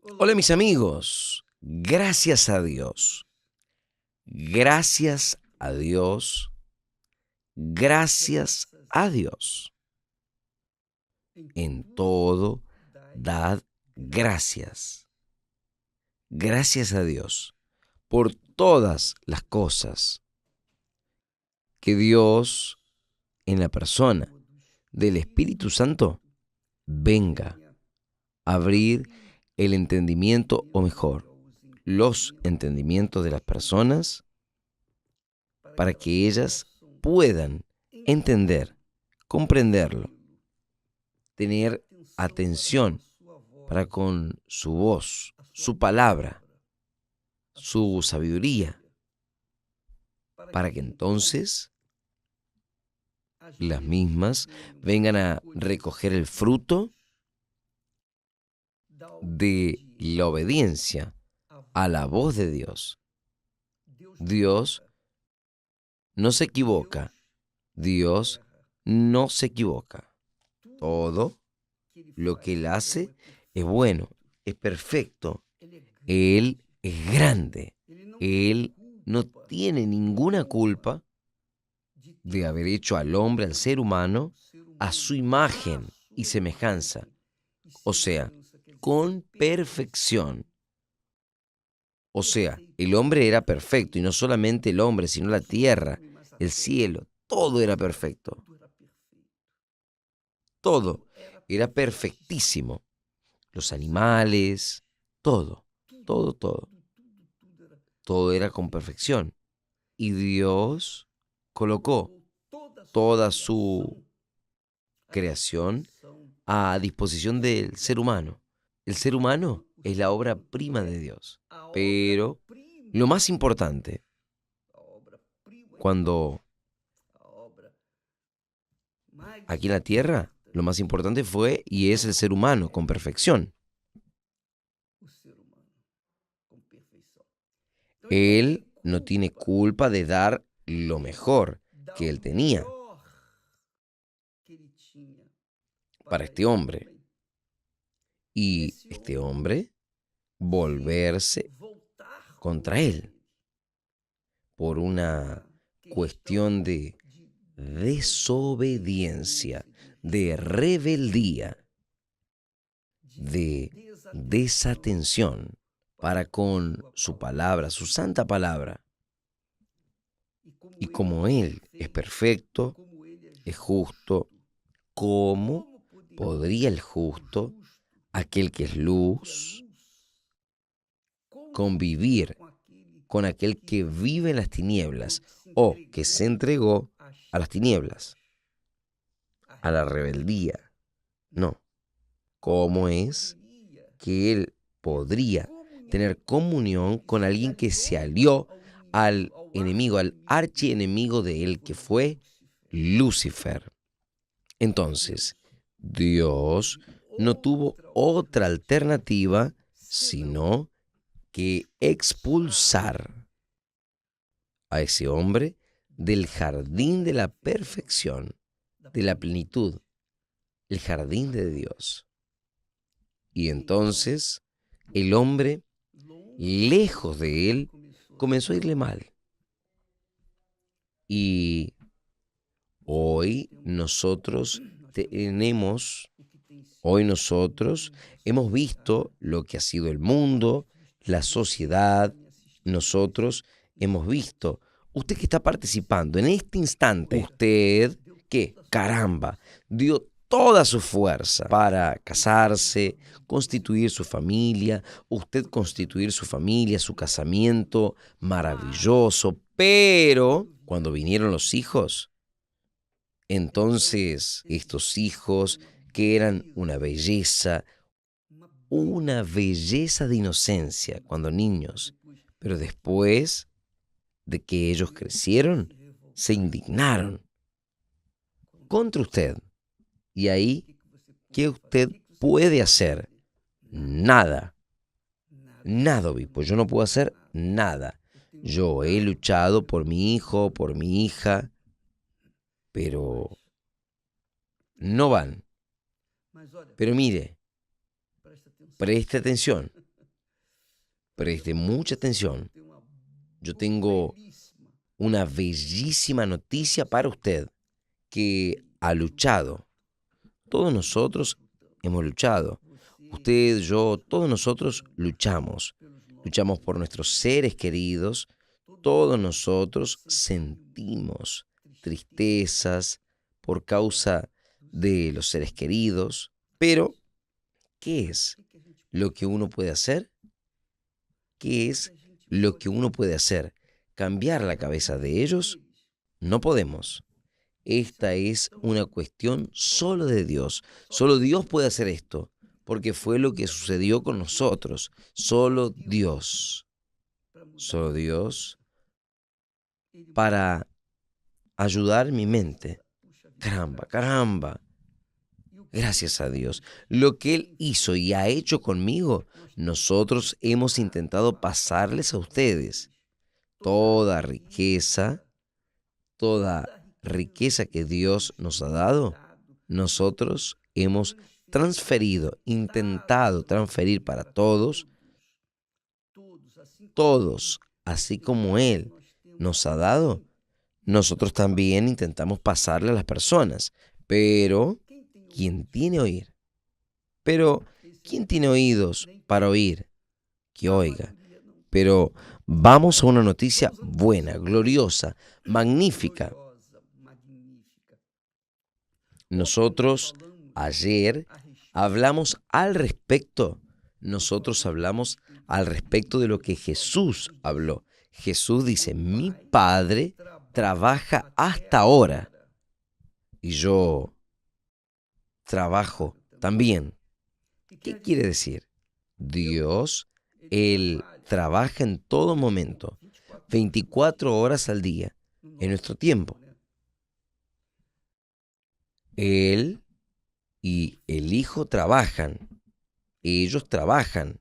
Hola mis amigos, gracias a Dios, gracias a Dios, gracias a Dios. En todo, dad gracias. Gracias a Dios por todas las cosas que Dios, en la persona del Espíritu Santo, venga a abrir el entendimiento, o mejor, los entendimientos de las personas para que ellas puedan entender, comprenderlo, tener atención para con su voz, su palabra, su sabiduría, para que entonces las mismas vengan a recoger el fruto de la obediencia a la voz de Dios. Dios no se equivoca. Dios no se equivoca. Todo lo que Él hace es bueno, es perfecto. Él es grande. Él no tiene ninguna culpa de haber hecho al hombre, al ser humano, a su imagen y semejanza. O sea, con perfección. O sea, el hombre era perfecto, y no solamente el hombre, sino la tierra, el cielo, todo era perfecto. Todo era perfectísimo. Los animales, todo, todo, todo. Todo era con perfección. Y Dios colocó toda su creación a disposición del ser humano. El ser humano es la obra prima de Dios. Pero lo más importante, cuando aquí en la tierra, lo más importante fue y es el ser humano con perfección. Él no tiene culpa de dar lo mejor que él tenía para este hombre. Y este hombre volverse contra él por una cuestión de desobediencia, de rebeldía, de desatención para con su palabra, su santa palabra. Y como Él es perfecto, es justo, ¿cómo podría el justo, aquel que es luz, convivir con aquel que vive en las tinieblas o que se entregó a las tinieblas, a la rebeldía? No. ¿Cómo es que él podría tener comunión con alguien que se alió al enemigo, al archienemigo de él, que fue Lucifer? Entonces, Dios no tuvo otra alternativa sino que expulsar a ese hombre del jardín de la perfección, de la plenitud, el jardín de Dios. Y entonces el hombre, lejos de él, comenzó a irle mal. Y hoy nosotros tenemos, hoy nosotros hemos visto lo que ha sido el mundo, la sociedad. Nosotros hemos visto, usted que está participando en este instante, usted que, caramba, dio toda su fuerza para casarse, constituir su familia, usted constituir su familia, su casamiento maravilloso, pero cuando vinieron los hijos, entonces estos hijos que eran una belleza de inocencia cuando niños, pero después de que ellos crecieron, se indignaron contra usted. Y ahí, ¿qué usted puede hacer? Nada. Nada, obispo. Yo no puedo hacer nada. Yo he luchado por mi hijo, por mi hija, pero no van. Pero mire, preste atención. Preste mucha atención. Yo tengo una bellísima noticia para usted, que ha luchado. Todos nosotros hemos luchado. Usted, yo, todos nosotros luchamos. Luchamos por nuestros seres queridos. Todos nosotros sentimos tristezas por causa de los seres queridos. Pero, ¿qué es lo que uno puede hacer? ¿Qué es lo que uno puede hacer? ¿Cambiar la cabeza de ellos? No podemos. Esta es una cuestión solo de Dios. Solo Dios puede hacer esto, porque fue lo que sucedió con nosotros. Solo Dios. Solo Dios para ayudar mi mente. Caramba, caramba. Gracias a Dios. Lo que Él hizo y ha hecho conmigo, nosotros hemos intentado pasarles a ustedes. Toda riqueza que Dios nos ha dado, nosotros hemos transferido, intentado transferir para todos, así como Él nos ha dado, nosotros también intentamos pasarle a las personas. Pero, ¿quién tiene oír? Pero, ¿quién tiene oídos para oír? Que oiga. Pero vamos a una noticia buena, gloriosa, magnífica. Nosotros ayer hablamos al respecto. Nosotros hablamos al respecto de lo que Jesús habló. Jesús dice, mi Padre trabaja hasta ahora y yo trabajo también. ¿Qué quiere decir? Dios, Él trabaja en todo momento, 24 horas al día, en nuestro tiempo. Él y el Hijo trabajan. Ellos trabajan.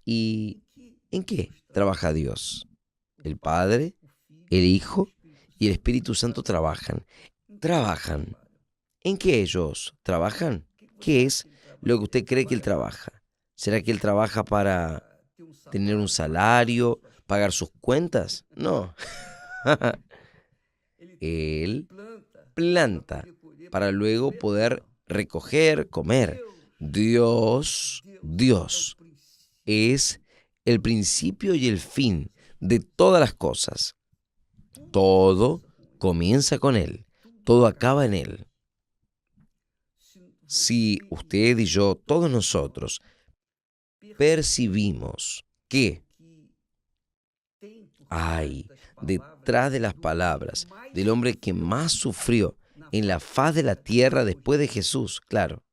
¿Y en qué trabaja Dios? El Padre, el Hijo y el Espíritu Santo trabajan. Trabajan. ¿En qué ellos trabajan? ¿Qué es lo que usted cree que Él trabaja? ¿Será que Él trabaja para tener un salario, pagar sus cuentas? No. Él planta para luego poder recoger, comer. Dios es el principio y el fin de todas las cosas. Todo comienza con Él, todo acaba en Él. Si usted y yo, todos nosotros, percibimos que hay detrás de las palabras del hombre que más sufrió en la faz de la tierra después de Jesús, claro,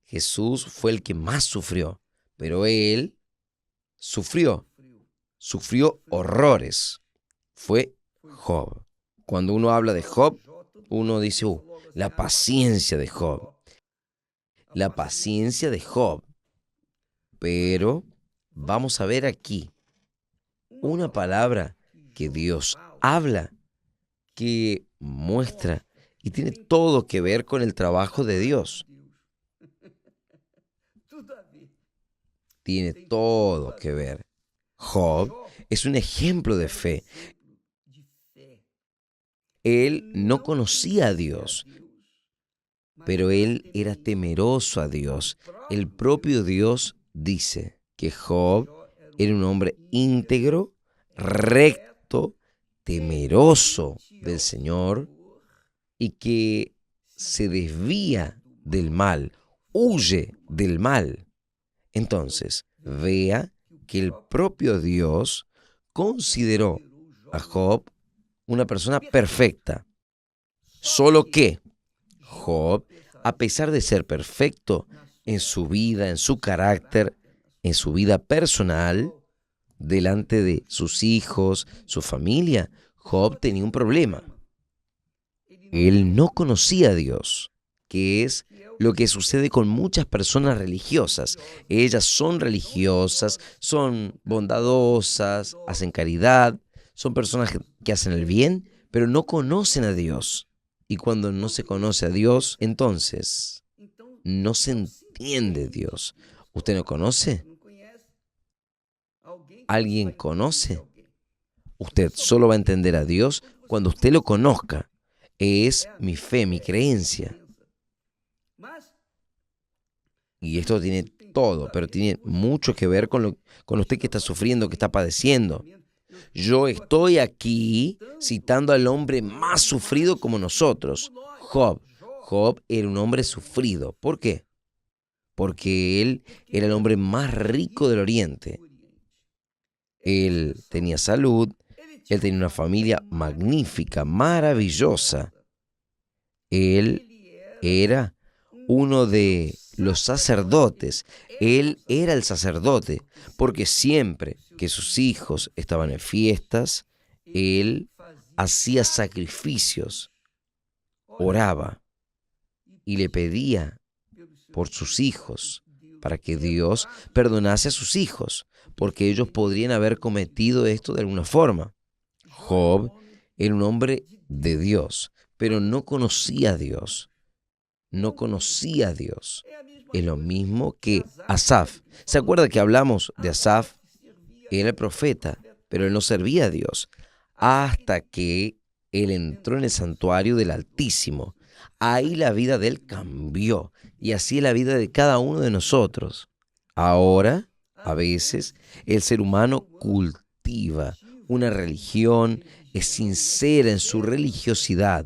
Jesús fue el que más sufrió, pero Él sufrió horrores. Fue Job. Cuando uno habla de Job, uno dice, la paciencia de Job. La paciencia de Job. Pero vamos a ver aquí una palabra que Dios habla, que muestra y tiene todo que ver con el trabajo de Dios. Tiene todo que ver. Job es un ejemplo de fe. Él no conocía a Dios, pero él era temeroso a Dios. El propio Dios dice que Job era un hombre íntegro, recto, temeroso del Señor y que se desvía del mal, huye del mal. Entonces, vea que el propio Dios consideró a Job una persona perfecta. Solo que Job, a pesar de ser perfecto en su vida, en su carácter, en su vida personal, delante de sus hijos, su familia, Job tenía un problema. Él no conocía a Dios, que es lo que sucede con muchas personas religiosas. Ellas son religiosas, son bondadosas, hacen caridad, son personas que hacen el bien, pero no conocen a Dios. Y cuando no se conoce a Dios, entonces no se entiende Dios. ¿Usted no conoce? alguien conoce, usted solo va a entender a Dios cuando usted lo conozca. Es mi fe, mi creencia. Y esto tiene todo, pero tiene mucho que ver con usted que está sufriendo, que está padeciendo. Yo estoy aquí citando al hombre más sufrido como nosotros, Job. Job era un hombre sufrido. ¿Por qué? Porque él era el hombre más rico del Oriente. Él tenía salud, él tenía una familia magnífica, maravillosa. Él era uno de los sacerdotes. Él era el sacerdote, porque siempre que sus hijos estaban en fiestas, él hacía sacrificios, oraba y le pedía por sus hijos, para que Dios perdonase a sus hijos, porque ellos podrían haber cometido esto de alguna forma. Job era un hombre de Dios, pero no conocía a Dios. No conocía a Dios. Es lo mismo que Asaf. ¿Se acuerda que hablamos de Asaf? Era el profeta, pero él no servía a Dios hasta que él entró en el santuario del Altísimo. Ahí la vida de él cambió, y así es la vida de cada uno de nosotros. Ahora, a veces, el ser humano cultiva una religión, es sincera en su religiosidad,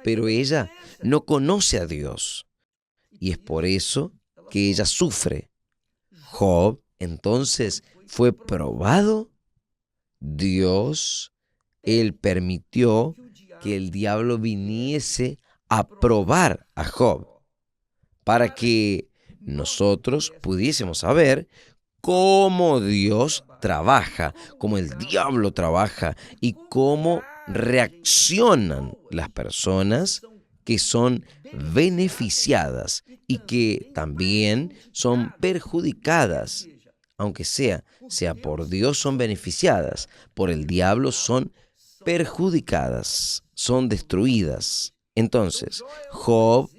pero ella no conoce a Dios, y es por eso que ella sufre. Job, entonces, fue probado. Dios, él permitió que el diablo viniese a probar a Job para que nosotros pudiésemos saber cómo Dios trabaja, cómo el diablo trabaja y cómo reaccionan las personas que son beneficiadas y que también son perjudicadas. Aunque sea por Dios son beneficiadas, por el diablo son perjudicadas, son destruidas. Entonces, Job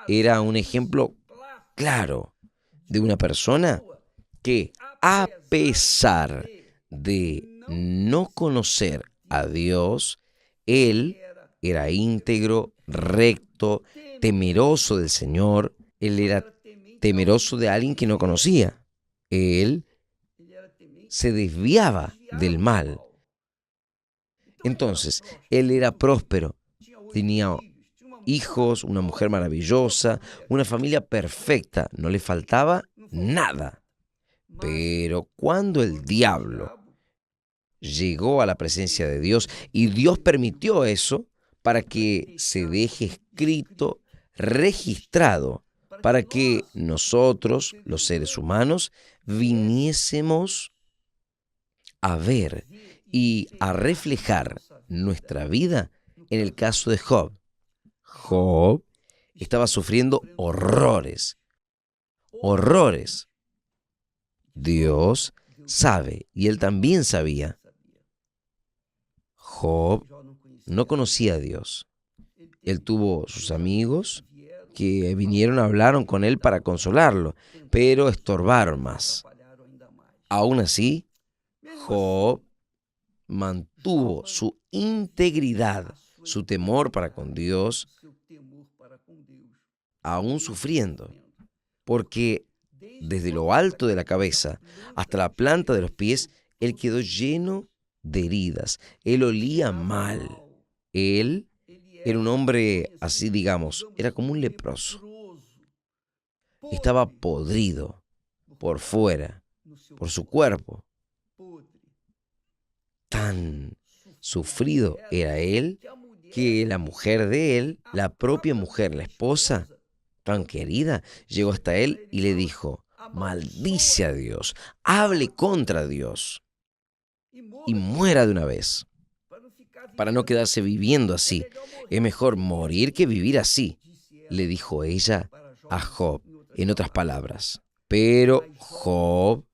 era un ejemplo claro de una persona que, a pesar de no conocer a Dios, él era íntegro, recto, temeroso del Señor. Él era temeroso de alguien que no conocía. Él se desviaba del mal. Entonces, él era próspero, tenía hijos, una mujer maravillosa, una familia perfecta, no le faltaba nada. Pero cuando el diablo llegó a la presencia de Dios y Dios permitió eso para que se deje escrito, registrado, para que nosotros, los seres humanos, viniésemos a ver y a reflejar nuestra vida en el caso de Job. Job estaba sufriendo horrores. Dios sabe, y él también sabía. Job no conocía a Dios. Él tuvo sus amigos que vinieron, hablaron con él para consolarlo, pero estorbaron más. Aún así, Job mantuvo su integridad, su temor para con Dios, aún sufriendo, porque desde lo alto de la cabeza hasta la planta de los pies, él quedó lleno de heridas. Él olía mal. Él era un hombre así, digamos, era como un leproso. Estaba podrido por fuera, por su cuerpo. Tan sufrido era él que la mujer de él, la propia mujer, la esposa, tan querida, llegó hasta él y le dijo: maldice a Dios, hable contra Dios y muera de una vez, para no quedarse viviendo así. Es mejor morir que vivir así, le dijo ella a Job, en otras palabras. Pero Job,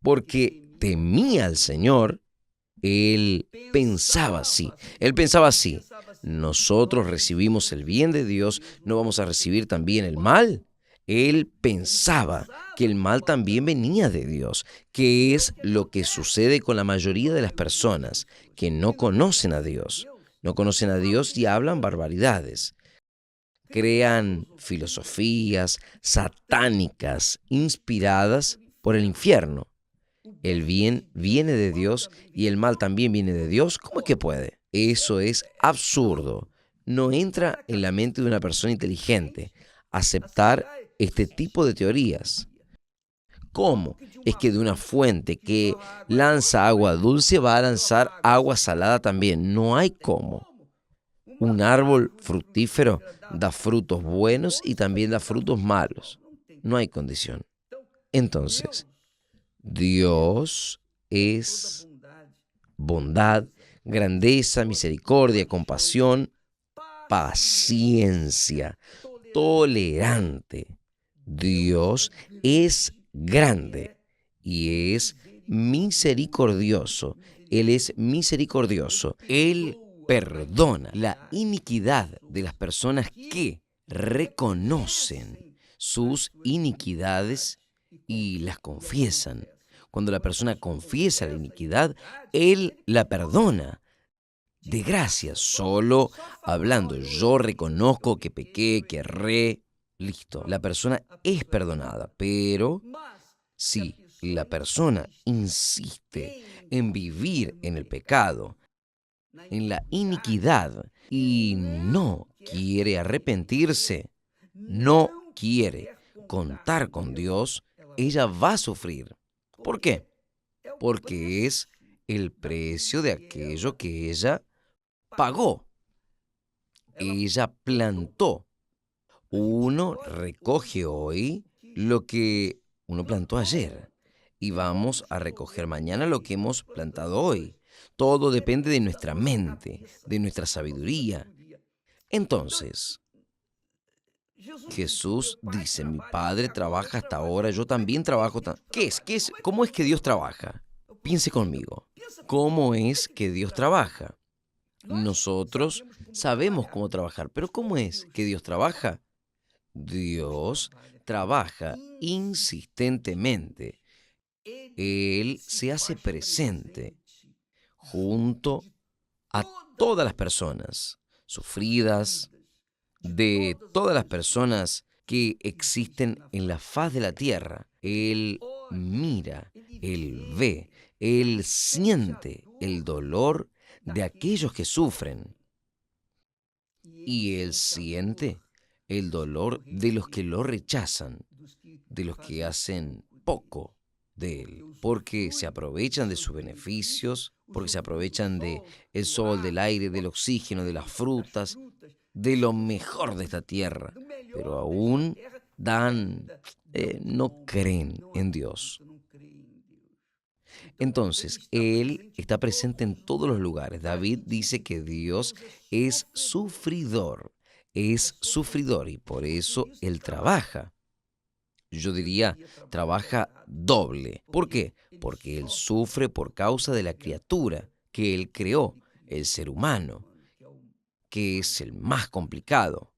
porque temía al Señor, él pensaba así. Nosotros recibimos el bien de Dios, ¿no vamos a recibir también el mal? Él pensaba que el mal también venía de Dios, que es lo que sucede con la mayoría de las personas que no conocen a Dios. No conocen a Dios y hablan barbaridades. Crean filosofías satánicas inspiradas por el infierno. El bien viene de Dios y el mal también viene de Dios. ¿Cómo es que puede? Eso es absurdo. No entra en la mente de una persona inteligente aceptar este tipo de teorías. ¿Cómo es que de una fuente que lanza agua dulce va a lanzar agua salada también? No hay cómo. Un árbol fructífero da frutos buenos y también da frutos malos. No hay condición. Entonces, Dios es bondad, grandeza, misericordia, compasión, paciencia, tolerante. Dios es grande y es misericordioso. Él es misericordioso. Él perdona la iniquidad de las personas que reconocen sus iniquidades y las confiesan. Cuando la persona confiesa la iniquidad, Él la perdona. De gracia, solo hablando, yo reconozco que pequé, que erré, listo, la persona es perdonada, pero si la persona insiste en vivir en el pecado, en la iniquidad y no quiere arrepentirse, no quiere contar con Dios, ella va a sufrir. ¿Por qué? Porque es el precio de aquello que ella pagó. Ella plantó. Uno recoge hoy lo que uno plantó ayer y vamos a recoger mañana lo que hemos plantado hoy. Todo depende de nuestra mente, de nuestra sabiduría. Entonces, Jesús dice, mi Padre trabaja hasta ahora, yo también trabajo. ¿Qué es? ¿Qué es? ¿Cómo es que Dios trabaja? Piense conmigo. ¿Cómo es que Dios trabaja? Nosotros sabemos cómo trabajar, pero ¿cómo es que Dios trabaja? Dios trabaja insistentemente. Él se hace presente junto a todas las personas sufridas, de todas las personas que existen en la faz de la tierra. Él mira, Él ve, Él siente el dolor de aquellos que sufren y Él siente el dolor de los que lo rechazan, de los que hacen poco de Él, porque se aprovechan de sus beneficios, porque se aprovechan de el sol, del aire, del oxígeno, de las frutas, de lo mejor de esta tierra, pero aún no creen en Dios. Entonces, Él está presente en todos los lugares. David dice que Dios es sufridor y por eso Él trabaja. Yo diría, trabaja doble. ¿Por qué? Porque Él sufre por causa de la criatura que Él creó, el ser humano, que es el más complicado.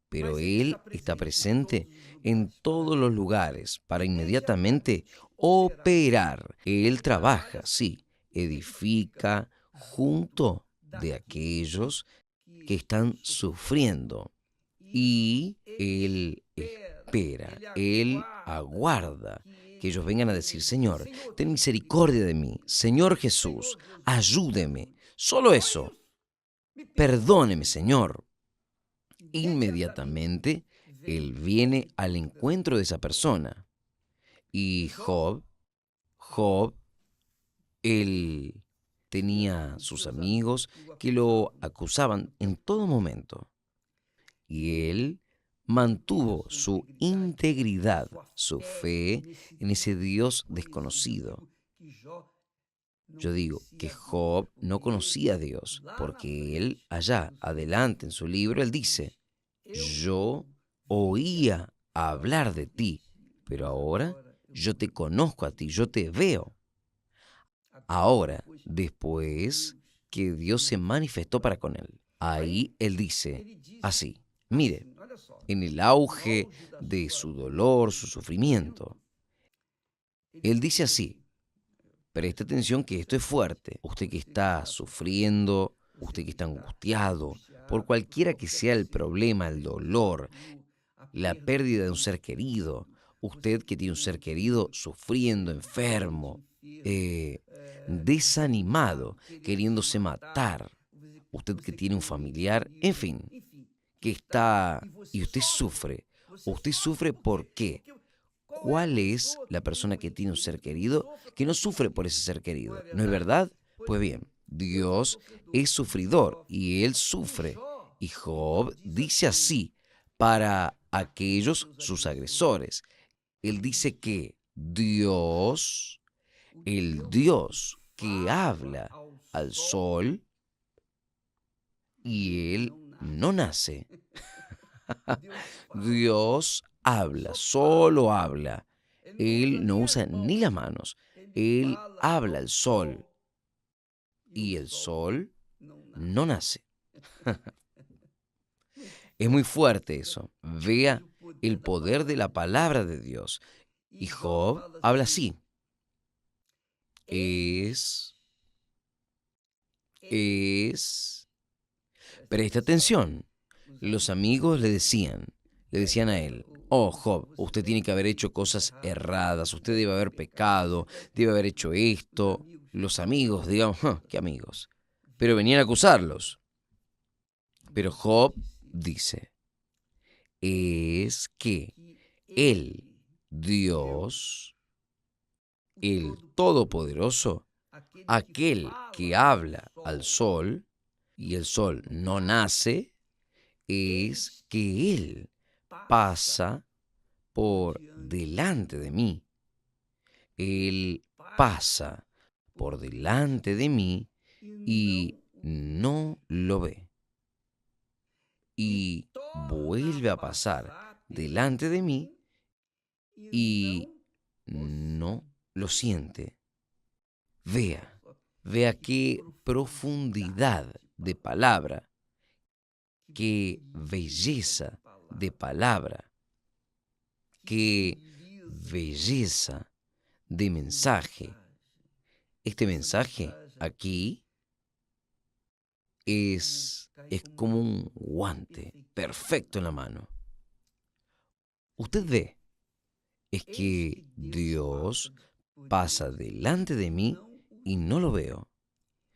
Pero Él está presente en todos los lugares para inmediatamente operar. Él trabaja, sí, edifica junto de aquellos que están sufriendo. Y Él espera, Él aguarda que ellos vengan a decir, Señor, ten misericordia de mí. Señor Jesús, ayúdeme. Solo eso. Perdóneme, Señor. Inmediatamente Él viene al encuentro de esa persona. Y Job, él tenía sus amigos que lo acusaban en todo momento. Y él mantuvo su integridad, su fe en ese Dios desconocido. Yo digo que Job no conocía a Dios, porque él allá adelante en su libro, él dice, yo oía hablar de ti, pero ahora yo te conozco a ti, yo te veo. Ahora, después que Dios se manifestó para con él, ahí él dice así, mire, en el auge de su dolor, su sufrimiento. Él dice así, preste atención que esto es fuerte. Usted que está sufriendo, usted que está angustiado, por cualquiera que sea el problema, el dolor, la pérdida de un ser querido, usted que tiene un ser querido sufriendo, enfermo, desanimado, queriéndose matar, usted que tiene un familiar, en fin, que está y usted sufre ¿por qué? ¿Cuál es la persona que tiene un ser querido que no sufre por ese ser querido? ¿No es verdad? Pues bien, Dios es sufridor y Él sufre. Y Job dice así para aquellos sus agresores. Él dice que Dios, el Dios que habla al sol y Él no nace. Dios habla, solo habla. Él no usa ni las manos. Él habla al sol y el sol no nace. Es muy fuerte eso. Vea el poder de la palabra de Dios. Y Job habla así. Es. Presta atención. Los amigos le decían a él, oh Job, usted tiene que haber hecho cosas erradas, usted debe haber pecado, debe haber hecho esto. Los amigos, digamos, ¿qué amigos? Pero venían a acusarlos. Pero Job dice, es que el Dios, el Todopoderoso, aquel que habla al sol, y el sol no nace, es que Él pasa por delante de mí. Él pasa por delante de mí y no lo ve. Y vuelve a pasar delante de mí y no lo siente. Vea qué profundidad de palabra, qué belleza de palabra, qué belleza de mensaje. Este mensaje aquí es como un guante perfecto en la mano. Usted ve, es que Dios pasa delante de mí y no lo veo.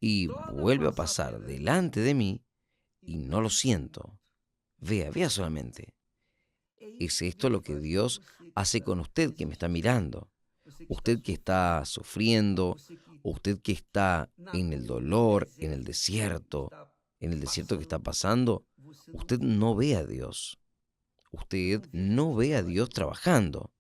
Y vuelve a pasar delante de mí y no lo siento. Vea solamente. ¿Es esto lo que Dios hace con usted que me está mirando? Usted que está sufriendo, usted que está en el dolor, en el desierto que está pasando, usted no ve a Dios. Usted no ve a Dios trabajando.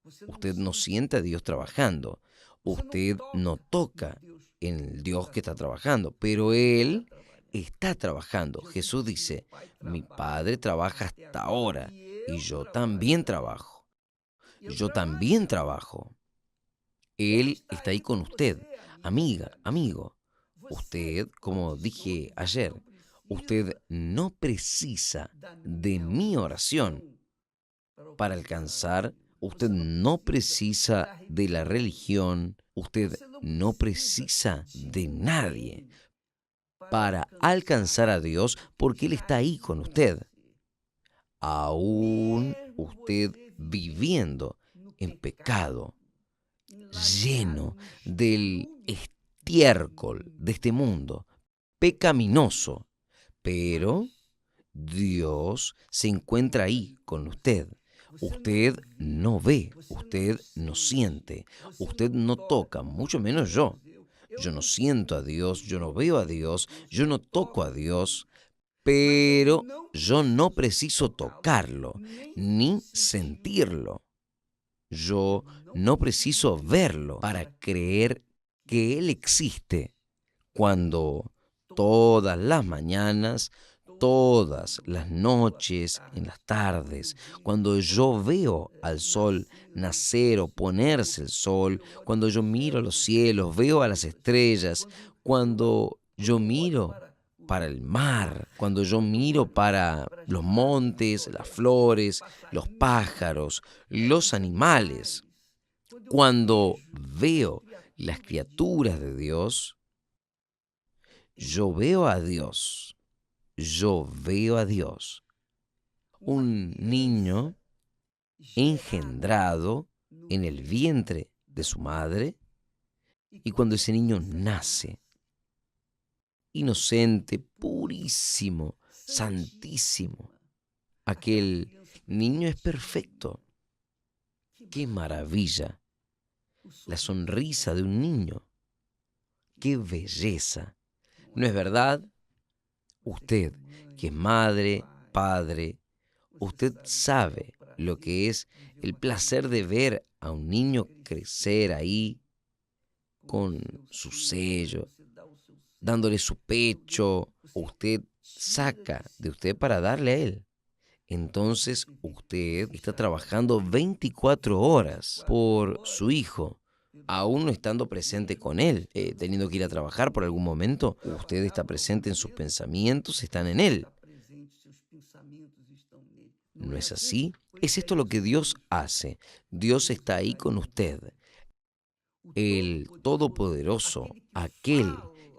Usted no siente a Dios trabajando. Usted no toca en el Dios que está trabajando, pero Él está trabajando. Jesús dice, mi Padre trabaja hasta ahora y yo también trabajo. Yo también trabajo. Él está ahí con usted, amiga, amigo. Usted, como dije ayer, usted no precisa de mi oración para alcanzar. Usted no precisa de la religión, usted no precisa de nadie para alcanzar a Dios porque Él está ahí con usted. Aún usted viviendo en pecado, lleno del estiércol de este mundo, pecaminoso, pero Dios se encuentra ahí con usted. Usted no ve, usted no siente, usted no toca, mucho menos yo. Yo no siento a Dios, yo no veo a Dios, yo no toco a Dios, pero yo no preciso tocarlo, ni sentirlo. Yo no preciso verlo para creer que Él existe cuando todas las mañanas, todas las noches, en las tardes, cuando yo veo al sol nacer o ponerse el sol, cuando yo miro a los cielos, veo a las estrellas, cuando yo miro para el mar, cuando yo miro para los montes, las flores, los pájaros, los animales, cuando veo las criaturas de Dios, yo veo a Dios. Yo veo a Dios. Un niño engendrado en el vientre de su madre, y cuando ese niño nace, inocente, purísimo, santísimo, aquel niño es perfecto. ¡Qué maravilla! La sonrisa de un niño. ¡Qué belleza! ¿No es verdad? Usted, que es madre, padre, usted sabe lo que es el placer de ver a un niño crecer ahí con su sello, dándole su pecho. Usted saca de usted para darle a él. Entonces usted está trabajando 24 horas por su hijo, aún no estando presente con él, teniendo que ir a trabajar por algún momento. Usted está presente en sus pensamientos, están en él. ¿No es así? Es esto lo que Dios hace. Dios está ahí con usted. El Todopoderoso, aquel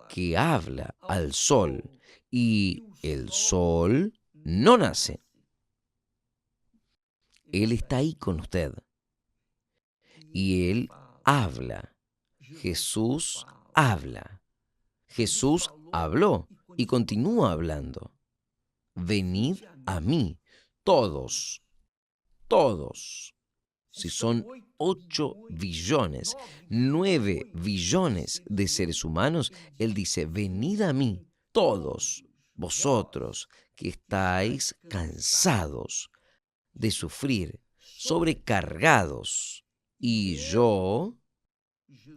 que habla al sol, y el sol no nace. Él está ahí con usted. Y Él habla. Jesús habla. Jesús habló y continúa hablando. Venid a mí, todos, todos. Si son 8 billones, 9 billones de seres humanos, Él dice, venid a mí, todos vosotros que estáis cansados de sufrir, sobrecargados, y yo,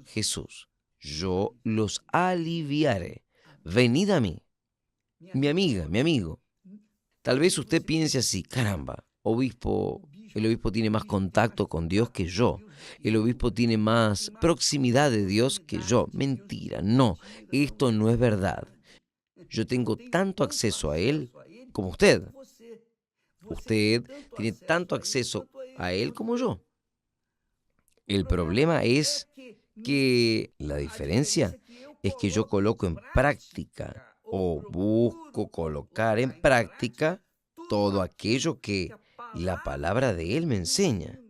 Jesús, yo los aliviaré. Venid a mí. Mi amiga, mi amigo, tal vez usted piense así, caramba, el obispo tiene más contacto con Dios que yo. El obispo tiene más proximidad de Dios que yo. Mentira, no, esto no es verdad. Yo tengo tanto acceso a Él como usted. Usted tiene tanto acceso a Él como yo. El problema es que la diferencia es que yo coloco en práctica o busco colocar en práctica todo aquello que la palabra de Él me enseña.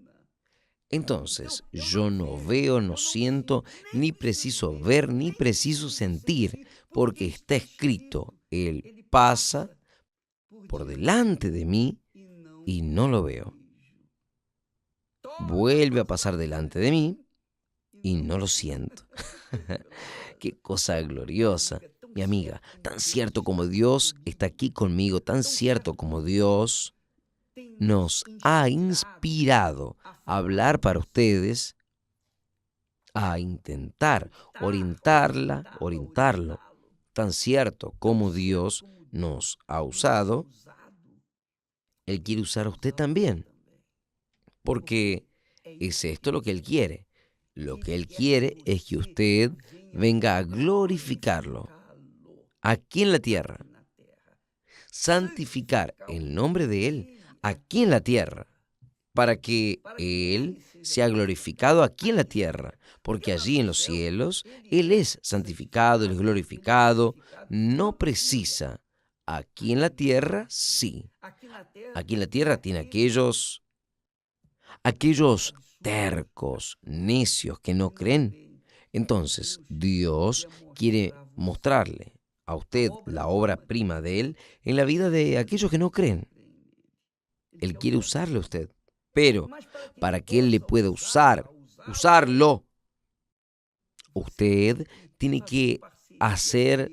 Entonces, yo no veo, no siento, ni preciso ver, ni preciso sentir, porque está escrito, Él pasa por delante de mí y no lo veo. Vuelve a pasar delante de mí y no lo siento. Qué cosa gloriosa, mi amiga. Tan cierto como Dios está aquí conmigo, tan cierto como Dios nos ha inspirado a hablar para ustedes, a intentar orientarlo, tan cierto como Dios nos ha usado, Él quiere usar a usted también, porque es esto lo que Él quiere. Lo que Él quiere es que usted venga a glorificarlo aquí en la tierra, santificar el nombre de Él aquí en la tierra, para que Él sea glorificado aquí en la tierra, porque allí en los cielos Él es santificado, Él es glorificado, no precisa. Aquí en la tierra, sí. Aquí en la tierra tiene aquellos tercos, necios que no creen. Entonces, Dios quiere mostrarle a usted la obra prima de Él en la vida de aquellos que no creen. Él quiere usarle a usted, pero para que Él le pueda usarlo, usted tiene que ser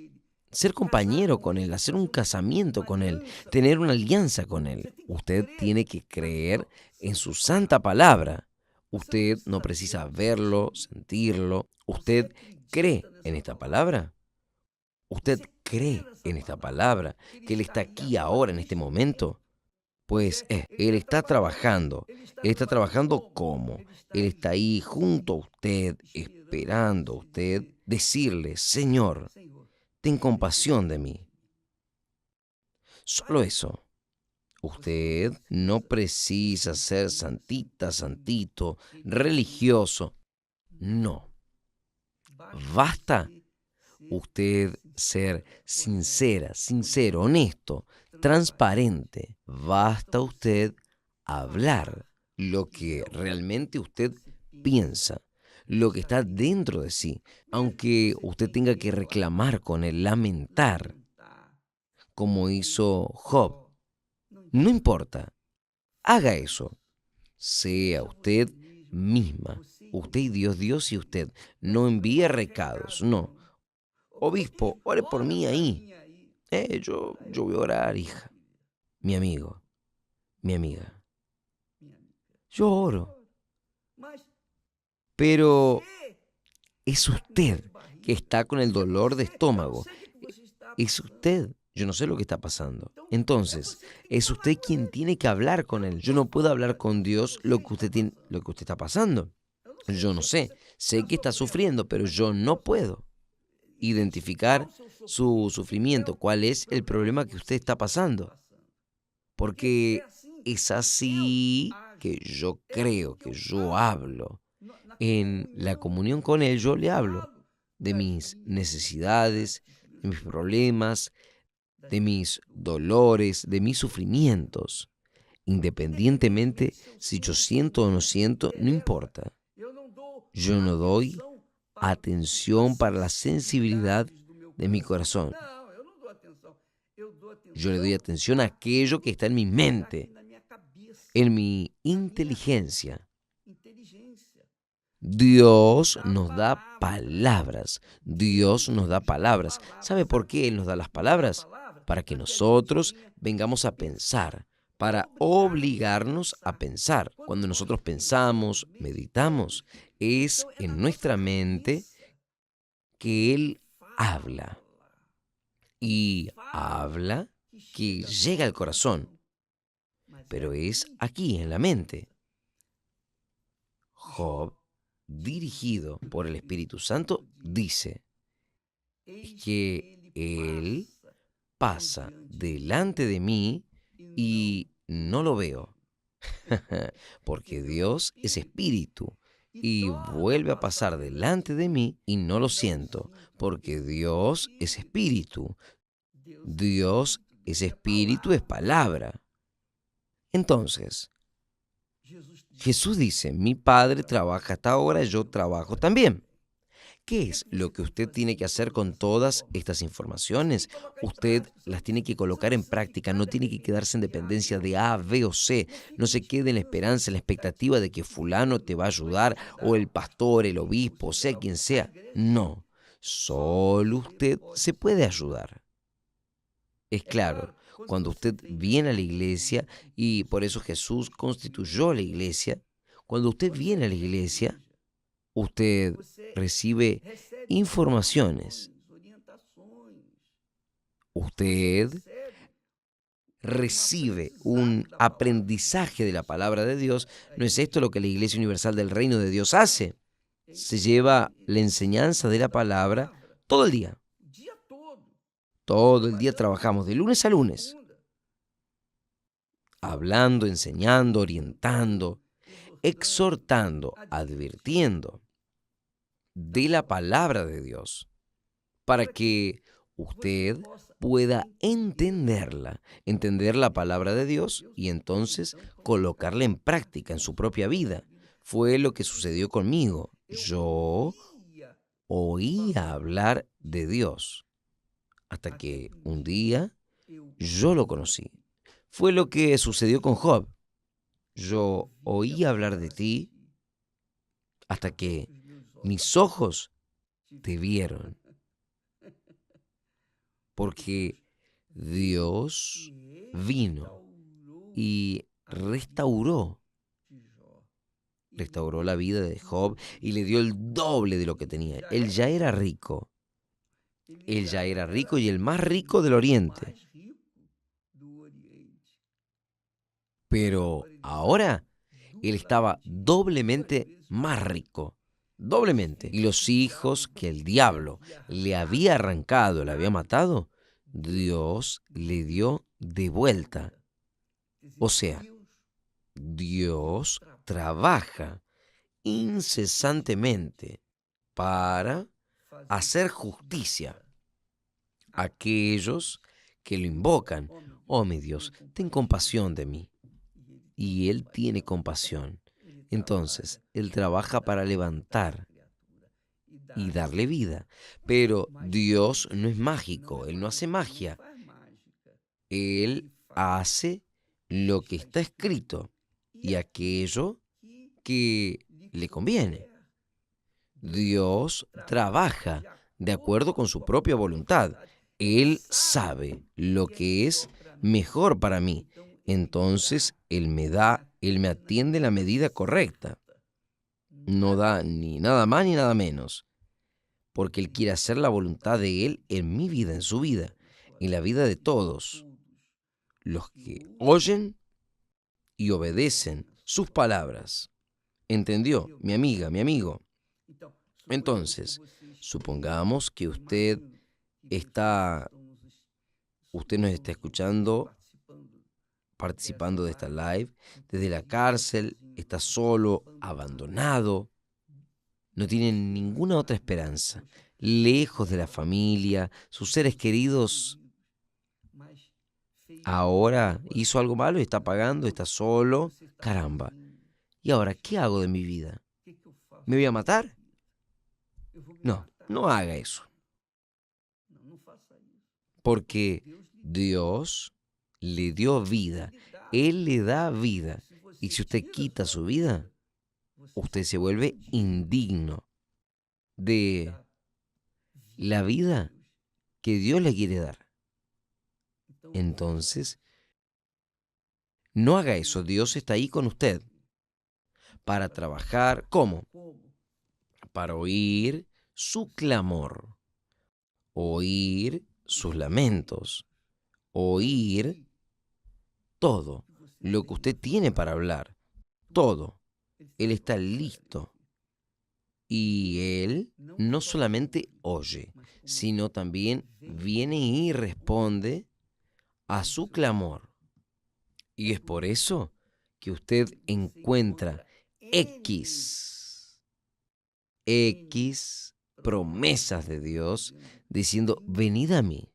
compañero con Él, hacer un casamiento con Él, tener una alianza con Él. Usted tiene que creer en su santa palabra. Usted no precisa verlo, sentirlo. ¿Usted cree en esta palabra? ¿Usted cree en esta palabra? ¿Que Él está aquí ahora, en este momento? Pues Él está trabajando. Él está trabajando ¿cómo? Él está ahí junto a usted, esperando a usted decirle, Señor, ten compasión de mí. Solo eso. Usted no precisa ser santita, santito, religioso. No. Basta usted ser sincera, sincero, honesto, transparente. Basta usted hablar lo que realmente usted piensa, lo que está dentro de sí, aunque usted tenga que reclamar con él, lamentar, como hizo Job. No importa, haga eso. Sea usted misma, usted y Dios, Dios y usted. No envíe recados, no. Obispo, ore por mí ahí. Yo voy a orar, hija. Mi amigo, mi amiga. Yo oro. Pero es usted que está con el dolor de estómago. Es usted. Yo no sé lo que está pasando. Entonces, es usted quien tiene que hablar con él. Yo no puedo hablar con Dios lo que usted está pasando. Yo no sé. Sé que está sufriendo, pero yo no puedo identificar su sufrimiento, cuál es el problema que usted está pasando. Porque es así que yo creo que yo hablo. En la comunión con Él yo le hablo de mis necesidades, de mis problemas, de mis dolores, de mis sufrimientos. Independientemente si yo siento o no siento, no importa. Yo no doy atención para la sensibilidad de mi corazón. Yo le doy atención a aquello que está en mi mente, en mi inteligencia. Dios nos da palabras. Dios nos da palabras. ¿Sabe por qué Él nos da las palabras? Para que nosotros vengamos a pensar, para obligarnos a pensar. Cuando nosotros pensamos, meditamos, es en nuestra mente que Él habla. Y habla que llega al corazón, pero es aquí, en la mente. Job, dirigido por el Espíritu Santo, dice que Él pasa delante de mí y no lo veo, porque Dios es espíritu, y vuelve a pasar delante de mí y no lo siento, porque Dios es espíritu. Dios es espíritu, es palabra. Entonces, Jesús dice, mi Padre trabaja hasta ahora, yo trabajo también. ¿Qué es lo que usted tiene que hacer con todas estas informaciones? Usted las tiene que colocar en práctica, no tiene que quedarse en dependencia de A, B o C. No se quede en la esperanza, en la expectativa de que fulano te va a ayudar, o el pastor, el obispo, sea quien sea. No, solo usted se puede ayudar. Es claro, cuando usted viene a la iglesia, y por eso Jesús constituyó la iglesia, cuando usted viene a la iglesia, usted recibe informaciones, usted recibe un aprendizaje de la palabra de Dios. ¿No es esto lo que la Iglesia Universal del Reino de Dios hace? Se lleva la enseñanza de la palabra todo el día. Todo el día trabajamos de lunes a lunes, hablando, enseñando, orientando, exhortando, advirtiendo de la palabra de Dios, para que usted pueda entenderla, entender la palabra de Dios y entonces colocarla en práctica en su propia vida. Fue lo que sucedió conmigo. Yo oía hablar de Dios hasta que un día yo lo conocí. Fue lo que sucedió con Job. Yo oí hablar de ti hasta que mis ojos te vieron, porque Dios vino y restauró la vida de Job y le dio el doble de lo que tenía. Él ya era rico. Él ya era rico y el más rico del Oriente. Pero ahora él estaba doblemente más rico. Doblemente. Y los hijos que el diablo le había arrancado, le había matado, Dios le dio de vuelta. O sea, Dios trabaja incesantemente para hacer justicia a aquellos que lo invocan. Oh, mi Dios, ten compasión de mí. Y Él tiene compasión. Entonces, Él trabaja para levantar y darle vida. Pero Dios no es mágico, Él no hace magia. Él hace lo que está escrito y aquello que le conviene. Dios trabaja de acuerdo con su propia voluntad. Él sabe lo que es mejor para mí. Entonces, Él me atiende en la medida correcta. No da ni nada más ni nada menos, porque Él quiere hacer la voluntad de Él en mi vida, en su vida, en la vida de todos los que oyen y obedecen sus palabras. ¿Entendió, mi amiga, mi amigo? Entonces, supongamos que usted nos está escuchando, participando de esta live, desde la cárcel, está solo, abandonado, no tiene ninguna otra esperanza, lejos de la familia, sus seres queridos. Ahora hizo algo malo y está pagando, está solo. Caramba. ¿Y ahora qué hago de mi vida? ¿Me voy a matar? No, no haga eso. Porque Dios le dio vida. Él le da vida. Y si usted quita su vida, usted se vuelve indigno de la vida que Dios le quiere dar. Entonces, no haga eso. Dios está ahí con usted para trabajar. ¿Cómo? Para oír su clamor, oír sus lamentos, oír todo lo que usted tiene para hablar, todo. Él está listo. Y Él no solamente oye, sino también viene y responde a su clamor. Y es por eso que usted encuentra X promesas de Dios diciendo: venid a mí,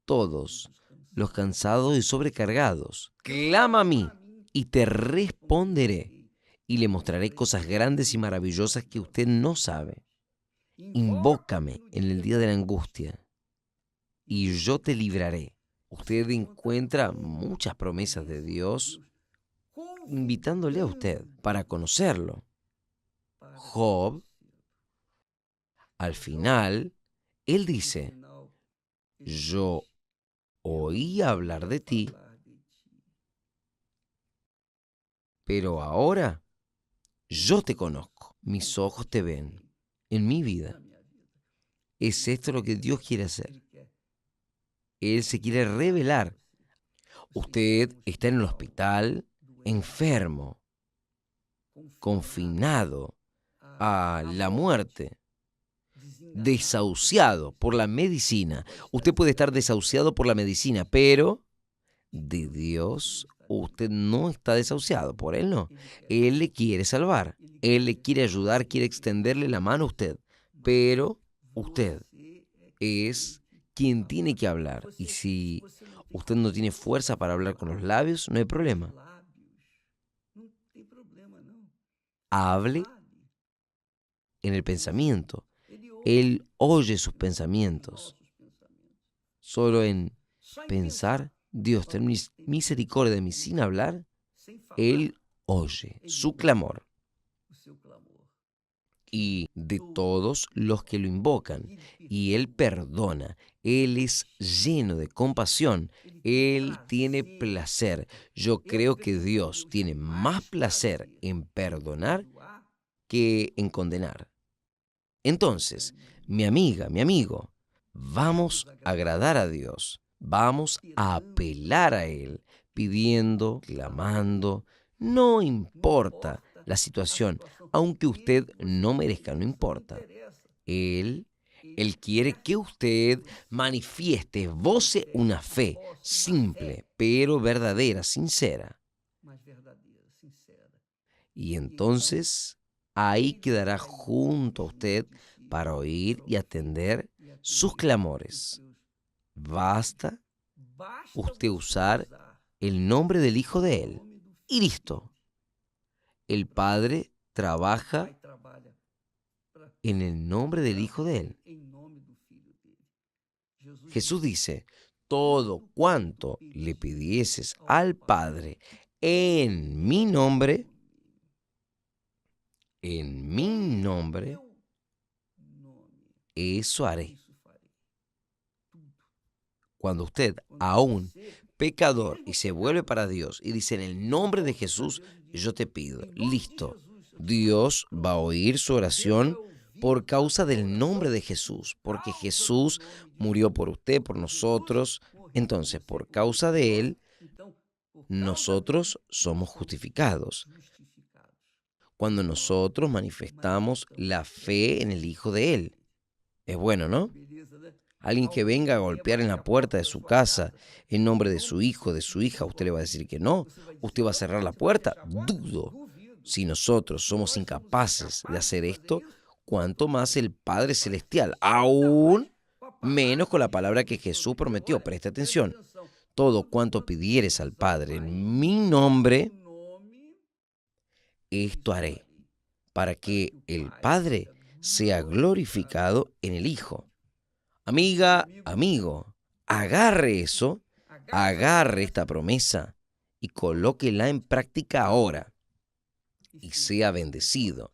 todos los cansados y sobrecargados, clama a mí y te responderé y le mostraré cosas grandes y maravillosas que usted no sabe. Invócame en el día de la angustia y yo te libraré. Usted encuentra muchas promesas de Dios invitándole a usted para conocerlo. Job, al final, él dice: yo oí hablar de ti, pero ahora yo te conozco, mis ojos te ven en mi vida. ¿Es esto lo que Dios quiere hacer? Él se quiere revelar. Usted está en el hospital, enfermo, confinado a la muerte, desahuciado por la medicina. Usted puede estar desahuciado por la medicina, pero de Dios usted no está desahuciado, por Él no. Él le quiere salvar, Él le quiere ayudar, quiere extenderle la mano a usted, pero usted es quien tiene que hablar. Y si usted no tiene fuerza para hablar con los labios, no hay problema. Hable en el pensamiento. Él oye sus pensamientos. Solo en pensar: Dios, ten misericordia de mí, sin hablar, Él oye su clamor. Y de todos los que lo invocan, y Él perdona. Él es lleno de compasión. Él tiene placer. Yo creo que Dios tiene más placer en perdonar que en condenar. Entonces, mi amiga, mi amigo, vamos a agradar a Dios. Vamos a apelar a Él, pidiendo, clamando. No importa la situación, aunque usted no merezca, no importa. Él Él quiere que usted manifieste, voce una fe simple, pero verdadera, sincera. Y entonces ahí quedará junto a usted para oír y atender sus clamores. Basta usted usar el nombre del Hijo de Él. Y listo. El Padre trabaja en el nombre del Hijo de Él. Jesús dice, todo cuanto le pidieses al Padre en mi nombre, eso haré. Cuando usted, aún pecador, y se vuelve para Dios y dice, en el nombre de Jesús, yo te pido, listo. Dios va a oír su oración por causa del nombre de Jesús, porque Jesús murió por usted, por nosotros. Entonces, por causa de Él, nosotros somos justificados. Cuando nosotros manifestamos la fe en el Hijo de Él. Es bueno, ¿no? Alguien que venga a golpear en la puerta de su casa en nombre de su hijo, de su hija, usted le va a decir que no. Usted va a cerrar la puerta. Dudo. Si nosotros somos incapaces de hacer esto, ¿cuánto más el Padre Celestial? Aún menos con la palabra que Jesús prometió. Preste atención. Todo cuanto pidieres al Padre en mi nombre, esto haré, para que el Padre sea glorificado en el Hijo. Amiga, amigo, agarre eso, agarre esta promesa y colóquela en práctica ahora. Y sea bendecido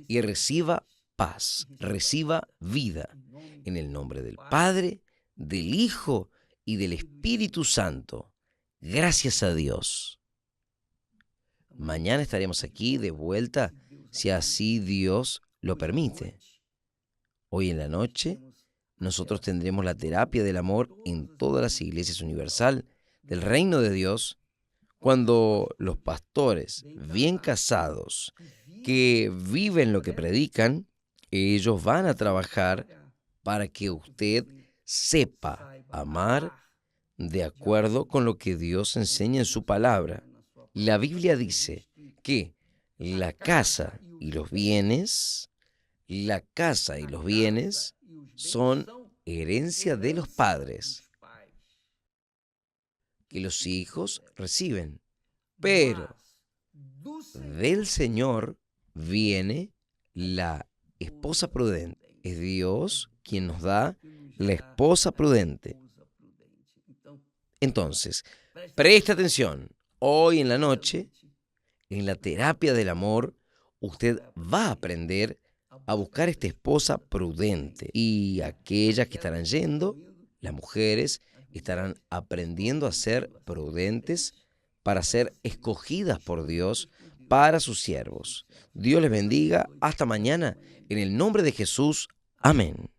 y reciba paz, reciba vida en el nombre del Padre, del Hijo y del Espíritu Santo. Gracias a Dios. Mañana estaremos aquí de vuelta, si así Dios lo permite. Hoy en la noche, nosotros tendremos la terapia del amor en todas las iglesias universal del reino de Dios, cuando los pastores bien casados que viven lo que predican, ellos van a trabajar para que usted sepa amar de acuerdo con lo que Dios enseña en su palabra. La Biblia dice que la casa y los bienes son herencia de los padres que los hijos reciben. Pero del Señor viene la esposa prudente. Es Dios quien nos da la esposa prudente. Entonces, preste atención. Hoy en la noche, en la terapia del amor, usted va a aprender a buscar esta esposa prudente. Y aquellas que estarán yendo, las mujeres, estarán aprendiendo a ser prudentes para ser escogidas por Dios para sus siervos. Dios les bendiga. Hasta mañana. En el nombre de Jesús. Amén.